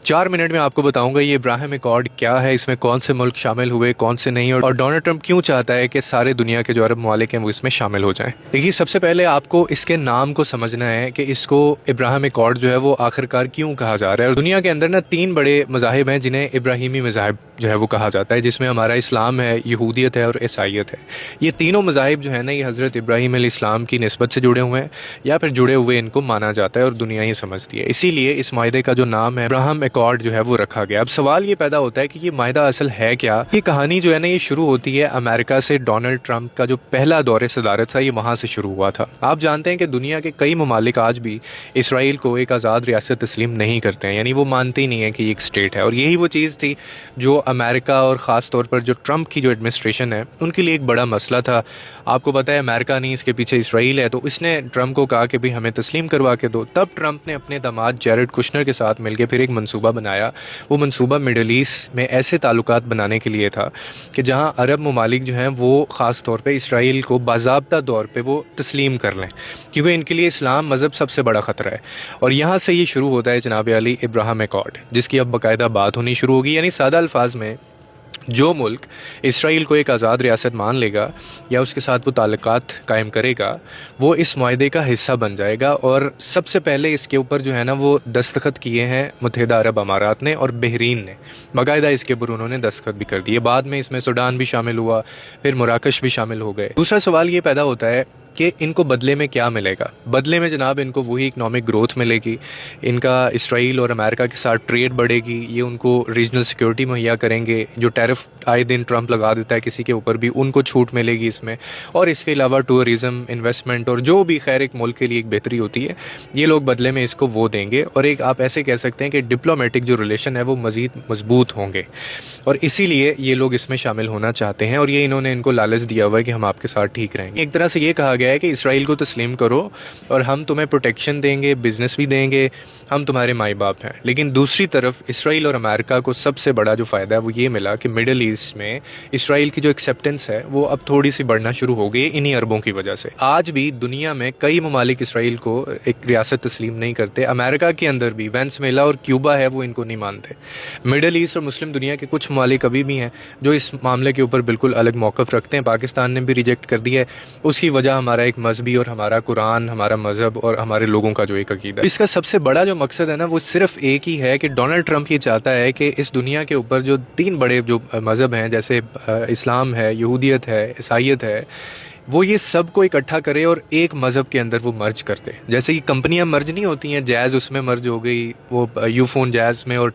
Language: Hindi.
4 मिनट में आपको बताऊंगा ये इब्राहिम एकॉर्ड क्या है, इसमें कौन से मुल्क शामिल हुए, कौन से नहीं, और डोनाल्ड ट्रंप क्यों चाहता है कि सारे दुनिया के जो अरब ममालिक हैं वो इसमें शामिल हो जाएं। देखिए, सबसे पहले आपको इसके नाम को समझना है कि इसको इब्राहिम एकॉर्ड जो है वो आखिरकार क्यों कहा जा रहा है। और दुनिया के अंदर ना 3 बड़े मज़ाहिब हैं जिन्हें इब्राहिमी मज़ाहिब जो है वो कहा जाता है, जिसमें हमारा इस्लाम है, यहूदियत है और ईसाईयत है। ये तीनों मज़ाहिब जो है ना, ये हज़रत इब्राहीम अलैहिस्सलाम की निस्बत से जुड़े हुए हैं या फिर जुड़े हुए इनको माना जाता है और दुनिया ही समझती है। इसीलिए इस माहदे का जो नाम है इब्राहिम एकॉर्ड जो है वो रखा गया। अब सवाल ये पैदा होता है कि ये माहदा असल है क्या। ये कहानी जो है ना, ये शुरू होती है अमेरिका से। डोनाल्ड ट्रंप का जो पहला दौरे सदारत था ये वहाँ से शुरू हुआ था। आप जानते हैं कि दुनिया के कई ममालिक आज भी इसराइल को एक आज़ाद रियासत तस्लीम नहीं करते हैं, यानी वो मानते ही नहीं है कि ये एक स्टेट है। और यही वो चीज़ थी जो अमेरिका और ख़ास तौर पर जो ट्रंप की जो एडमिनिस्ट्रेशन है उनके लिए एक बड़ा मसला था। आपको पता है अमेरिका नहीं, इसके पीछे इसराइल है, तो इसने ट्रंप को कहा कि भाई हमें तस्लीम करवा के दो। तब ट्रंप ने अपने दामाद जैरेड कुशनर के साथ मिलकर फिर एक मंसूबा बनाया। वो मंसूबा मिडल ईस्ट में ऐसे ताल्लुकात बनाने के लिए था कि जहाँ अरब ममालिक जो हैं वो ख़ास तौर पे इसराइल को बाज़ाब्ता तौर पे वो तस्लीम कर लें, क्योंकि इनके लिए इस्लाम मज़हब सबसे बड़ा ख़तरा है। और यहाँ से ये शुरू होता है जनाब अली इब्राहिम एकॉर्ड, जिसकी अब बाकायदा बात होनी शुरू होगी। यानी सादा अल्फाज में जो मुल्क इसराइल को एक आज़ाद रियासत मान लेगा या उसके साथ वो ताल्लुकात कायम करेगा वो इस माहदे का हिस्सा बन जाएगा। और सबसे पहले इसके ऊपर जो है ना वो दस्तखत किए हैं मुत्तहिदा अरब अमारात ने और बहरीन ने, बाकायदा इसके ऊपर उन्होंने दस्तखत भी कर दिए। बाद में इसमें सूडान भी शामिल हुआ, फिर मराकश भी शामिल हो गए। दूसरा सवाल ये पैदा होता है कि इनको बदले में क्या मिलेगा। बदले में जनाब इनको वही इकनॉमिक ग्रोथ मिलेगी, इनका इसराइल और अमेरिका के साथ ट्रेड बढ़ेगी, ये उनको रीजनल सिक्योरिटी मुहैया करेंगे। जो टैरिफ आए दिन ट्रंप लगा देता है किसी के ऊपर भी, उनको छूट मिलेगी इसमें। और इसके अलावा टूरिज़म, इन्वेस्टमेंट और जो भी खैर एक मुल्क के लिए एक बेहतरी होती है, ये लोग बदले में इसको वो देंगे। और एक आप ऐसे कह सकते हैं कि डिप्लोमेटिक जो रिलेशन है वो मज़ीद मजबूत होंगे, और इसीलिए ये लोग इसमें शामिल होना चाहते हैं। और ये इन्होंने इनको लालच दिया हुआ है कि हम आपके साथ ठीक रहेंगे। एक तरह से ये कहा गया है कि इसराइल को तस्लीम करो और हम तुम्हें प्रोटेक्शन देंगे, बिजनेस भी देंगे, हम तुम्हारे माई बाप हैं। लेकिन दूसरी तरफ इसराइल और अमेरिका को सबसे बड़ा जो फ़ायदा है वो ये मिला कि मिडल ईस्ट में इसराइल की जो एक्सेप्टेंस है वो अब थोड़ी सी बढ़ना शुरू हो गई इन्हीं अरबों की वजह से। आज भी दुनिया में कई ममालिक इसराइल को एक रियासत तस्लीम नहीं करते। अमेरिका के अंदर भी वेनेजुएला और क्यूबा है वो इनको नहीं मानते। मिडल ईस्ट और मुस्लिम दुनिया के कुछ ममालिक अभी भी हैं जो इस मामले के ऊपर बिल्कुल अलग मौक़िफ़ रखते हैं। पाकिस्तान ने भी रिजेक्ट कर दिया है। उसकी वजह हमारा एक मजहबी और हमारा कुरान, हमारा मज़हब और हमारे लोगों का जो एक अकीदा है। इसका सबसे बड़ा जो मकसद है ना वो सिर्फ एक ही है कि डोनाल्ड ट्रंप ये चाहता है कि इस दुनिया के ऊपर जो 3 बड़े जो मज़हब हैं, जैसे इस्लाम है, यहूदियत है, ईसाईयत है, वो ये सब को इकट्ठा करे और एक मज़हब के अंदर वो मर्ज करते। जैसे कि कंपनियां मर्ज नहीं होती हैं, जैज़ उसमें मर्ज हो गई, वो यूफोन जैज़ में और